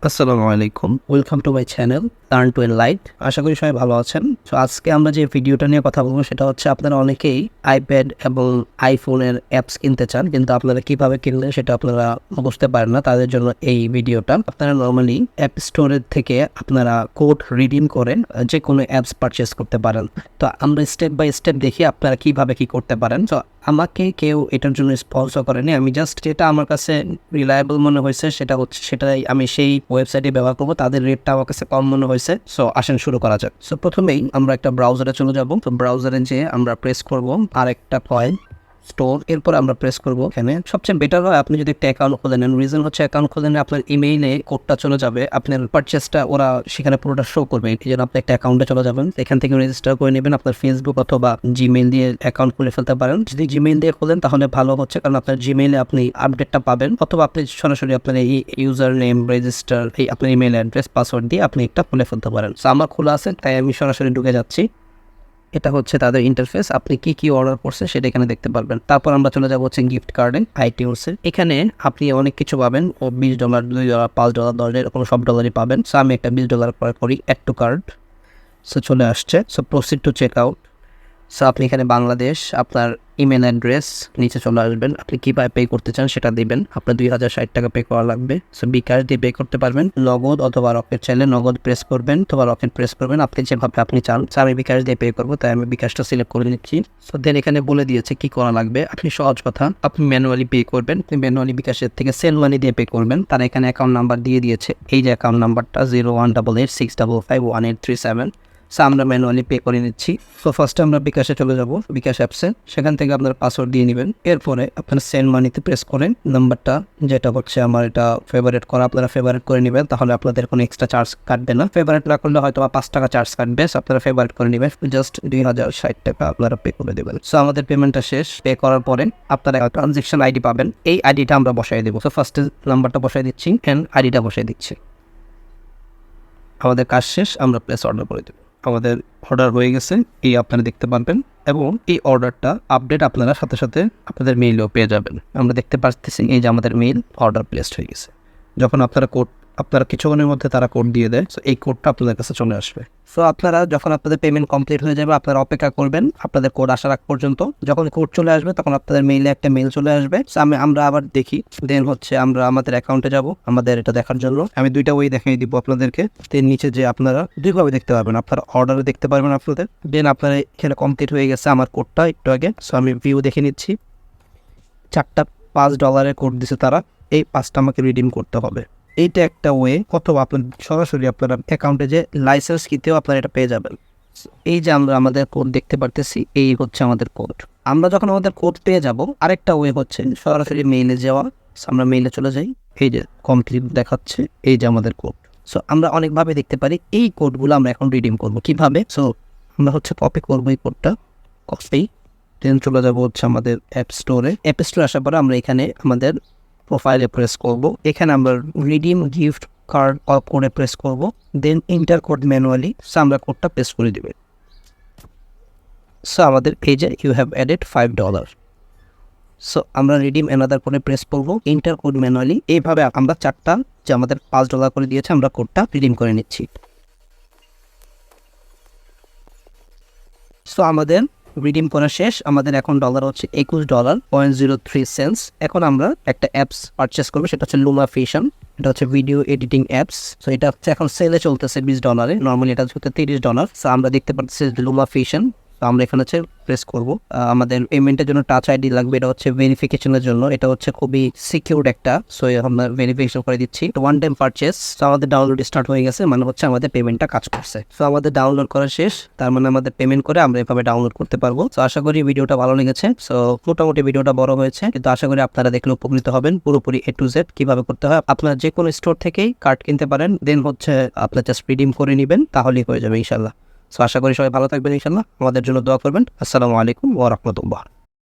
আসসালামু আলাইকুম, welcome to my channel turn to enlight. আশা করি সবাই ভালো আছেন। তো আজকে আমরা যে ভিডিওটা নিয়ে কথা বলবো সেটা হচ্ছে আপনারা অনেকেই আইপ্যাড এবং আইফোনের অ্যাপস কিনতে চান, কিন্তু আপনারা কিভাবে কিনলে সেটা আপনারা বুঝতে পারেন না। তাদের জন্য এই ভিডিওটা। আপনারা নর্মালি অ্যাপ স্টোরের থেকে আপনারা কোড রিডিম করে যে কোনো অ্যাপস পারচেস করতে পারেন। তো আমরা স্টেপ বাই স্টেপ দেখি আপনারা কিভাবে কি করতে পারেন। তো আমাকে কেউ এটার জন্য স্পন্সর করেনি, আমি জাস্ট যেটা আমার কাছে রিলায়েবল মনে হয়েছে সেটাই আমি সেই ওয়েবসাইটে ব্যবহার করবো। তাদের রেটটা আমার কাছে কম মনে হয়েছে। সো আসেন শুরু করা যাক। সো প্রথমেই আমরা একটা ব্রাউজারে চলে যাব। তো ব্রাউজারে যেয়ে আমরা প্রেস করব আরেকটা কয়েন স্টোর। এরপর আমরা প্রেস করব এখানে। সবচেয়ে বেটার হয় আপনি যদি একটা অ্যাকাউন্ট খুলে নেন। রিজন হচ্ছে অ্যাকাউন্ট খুলে নিয়ে আপনার ইমেইলে কোডটা চলে যাবে, আপনার পারচেসটা ওরা সেখানে পুরোটা শো করবে। এই জন্য আপনি একটা অ্যাকাউন্টে চলে যাবেন, এখান থেকে রেজিস্টার করে নেবেন। আপনার ফেসবুক অথবা জিমেইল দিয়ে অ্যাকাউন্ট খুলে ফেলতে পারেন। যদি জিমেইল দিয়ে খোলেন তাহলে ভালো হচ্ছে, কারণ আপনার জিমেইলে আপনি আপডেটটা পাবেন, অথবা আপনি সরাসরি আপনার এই ইউজার নেম রেজিস্টার, এই আপনার ইমেইল অ্যাড্রেস পাসওয়ার্ড দিয়ে আপনি একটা খুলে ফেলতে পারেন। সো আমার খোলা আছে, তাই আমি সরাসরি ঢুকে যাচ্ছি। এটা হচ্ছে তাদের ইন্টারফেস। আপনি কি কি অর্ডার করছে সেটা এখানে দেখতে পারবেন। তারপর আমরা চলে যাবো হচ্ছে গিফট কার্ডে, আইটিউন্সে। এখানে আপনি অনেক কিছু পাবেন, $20, $2, $5, $10 এরকম সব ডলারই পাবেন। সো আমি একটা $20 করি, অ্যাড টু কার্ড। সো চলে আসছে। So proceed to check out. So আপনি এখানে বাংলাদেশ, আপনার ইমেল অ্যাড্রেস নিচে চলে আসবেন। আপনি কীভাবে পে করতে চান সেটা দিবেন। আপনার 2060 টাকা পে করা লাগবে। সো বিকাশ দিয়ে পে করতে পারবেন, নগদ অথবা রকেট চাইলে নগদ প্রেস করবেন অথবা রকেট প্রেস করবেন, আপনি যেভাবে আপনি চান। আমি বিকাশ দিয়ে পে করবো, তাই আমি বিকাশটা সিলেক্ট করে নিচ্ছি। সো দেন এখানে বলে দিয়েছে কি করা লাগবে। আপনি সহজ কথা, আপনি ম্যানুয়ালি পে করবেন। আপনি ম্যানুয়ালি বিকাশের থেকে সেন্ড মানি দিয়ে পে করবেন। তারা এখানে অ্যাকাউন্ট নাম্বার দিয়ে দিয়েছে, এই যে অ্যাকাউন্ট নাম্বারটা 0188655187। সো আমরা ম্যানুয়ালি পে করে নিচ্ছি। তো ফার্স্টে আমরা বিকাশে চলে যাব, বিকাশ অ্যাপসে। সেখান থেকে আপনার পাসওয়ার্ড দিয়ে নেবেন। এরপরে আপনার সেন্ড মানিতে প্রেস করেন নাম্বারটা, যেটা হচ্ছে আমার এটা ফেভারিট করা, আপনারা ফেভারিট করে নেবেন, তাহলে আপনাদের কোনো এক্সট্রা চার্জ কাটবে না। ফেভারিট না করলে হয়তো বা $5 চার্জ কাটবে। আপনারা ফেভারিট করে নেবেন, জাস্ট 2060 টাকা আপনারা পে করে দেবেন। সো আমাদের পেমেন্টটা শেষ। পে করার পরে আপনারা ট্রানজেকশন আইডি পাবেন, এই আইডিটা আমরা বসাই দেবো। সো ফার্স্টে নাম্বারটা বসাই দিচ্ছি অ্যান্ড আইডিটা বসাই দিচ্ছি। আমাদের কাজ শেষ, আমরা প্লেস অর্ডার করে দেবো। আমাদের অর্ডার হয়ে গেছে, এই আপনারা দেখতে পারবেন, এবং এই অর্ডারটা আপডেট আপনারা সাথে সাথে আপনাদের মেইলেও পেয়ে যাবেন। আমরা দেখতে পাচ্ছি এই যে আমাদের মেইল অর্ডার প্লেসড হয়ে গেছে। যখন আপনারা কিছুক্ষণের মধ্যে তারা কোড দিয়ে দেয়, সো এই কোডটা আপনাদের কাছে চলে আসবে। সো আপনারা যখন আপনাদের পেমেন্ট কমপ্লিট হয়ে যাবে, আপনারা অপেক্ষা করবেন আপনাদের কোড আসার আগ পর্যন্ত। যখন কোড চলে আসবে তখন আপনাদের মেইলে একটা মেইল চলে আসবে। সো আমরা আবার দেখি, দেন হচ্ছে আমরা আমাদের অ্যাকাউন্টে যাব আমাদের এটা দেখার জন্য। আমি দুইটা ওয়ে দেখিয়ে দিব আপনাদেরকে। দেন নিচে যে আপনারা দুইভাবে দেখতে পারবেন, আপনারা অর্ডারে দেখতে পারবেন আপনাদের। দেন আপনারা এখানে কমপ্লিট হয়ে গেছে আমার কোডটা একটু আগে। সো আমি ভিউ দেখে নিচ্ছি, 4টা $5 কোড দিছে তারা, এই 5টা আমাকে রিডিম করতে হবে। এইটা একটা ওয়ে, অথবা আপনার সরাসরি আপনারা অ্যাকাউন্টে যে লাইসেন্স কিতেও আপনারা এটা পেয়ে যাবেন। এই যে আমরা আমাদের কোড দেখতে পারতেছি, এই হচ্ছে আমাদের কোড। আমরা যখন আমাদের কোড পেয়ে যাব, আরেকটা ওয়ে হচ্ছে সরাসরি মেইলে যাওয়া। আমরা মেইলে চলে যাই, এই যে কমপ্লিট দেখাচ্ছে, এই যে আমাদের কোড। সো আমরা অনেকভাবে দেখতে পারি, এই কোডগুলো আমরা এখন রিডিম করবো কিভাবে। সো আমরা হচ্ছে কপি করবো এই কোডটা, কপি। দেন চলে যাবো হচ্ছে আমাদের অ্যাপ স্টোরে। অ্যাপ স্টোরে আসার পরে আমরা এখানে আমাদের প্রোফাইলে প্রেস করব। এখানে আমরা রিডিম গিফট কার্ড কোডে প্রেস করব। দেন ইন্টার কোড ম্যানুয়ালি। সো আমরা কোডটা পেস্ট করে দেবে। সো আমাদের এই যে ইউ হ্যাভ অ্যাডেড $5। সো আমরা রিডিম অ্যানাদার কোডে প্রেস করব, ইন্টার কোড ম্যানুয়ালি। এইভাবে আমরা 4টা যে আমাদের $5 করে দিয়েছে, আমরা কোডটা রিডিম করে নিচ্ছি। সো আমাদের রিডিম করা শেষ। আমাদের এখন ডলার হচ্ছে $21.03। এখন আমরা একটা অ্যাপস পারচেস করবো, সেটা হচ্ছে লুমা ফিশন। এটা হচ্ছে ভিডিও এডিটিং অ্যাপস। সো এটা হচ্ছে এখন সেলে চলতেছে $20, নর্মালি এটা হচ্ছে $30। সো আমরা দেখতে পাচ্ছি লুমা ফিশন। তো আমরা এখানে হচ্ছে প্রেস করবো। আমাদের পেমেন্টের জন্য টাচ আইডি লাগবে, এটা হচ্ছে ভেরিফিকেশনের জন্য। এটা হচ্ছে খুবই সিকিউর একটা। সো আমরা ভেরিফিকেশন করে দিচ্ছি। One time purchase. সো আমাদের ডাউনলোড স্টার্ট হয়ে গেছে, মানে হচ্ছে আমাদের পেমেন্টটা কাজ করছে। সো আমাদের ডাউনলোড করা শেষ, তার মানে আমাদের পেমেন্ট করে আমরা এভাবে ডাউনলোড করতে পারবো। সো আশা করি ভিডিওটা ভালো লেগেছে। সো মোটামুটি ভিডিওটা বড় হয়েছে, কিন্তু আশা করি আপনারা দেখলে উপকৃত হবেন। পুরোপুরি A to Z কিভাবে করতে হয় আপনারা যে কোনো স্টোর থেকেই কার্ড কিনতে পারেন। দেন হচ্ছে আপনার জাস্ট রিডিম করে নেবেন, তাহলেই হয়ে যাবে ইনশাল্লাহ। সো আশা করি সবাই ভালো থাকবেন ইনশাল্লাহ। আমাদের জন্য দোয়া করবেন। আসসালামু আলাইকুম ওয়া রাহমাতুল্লাহ।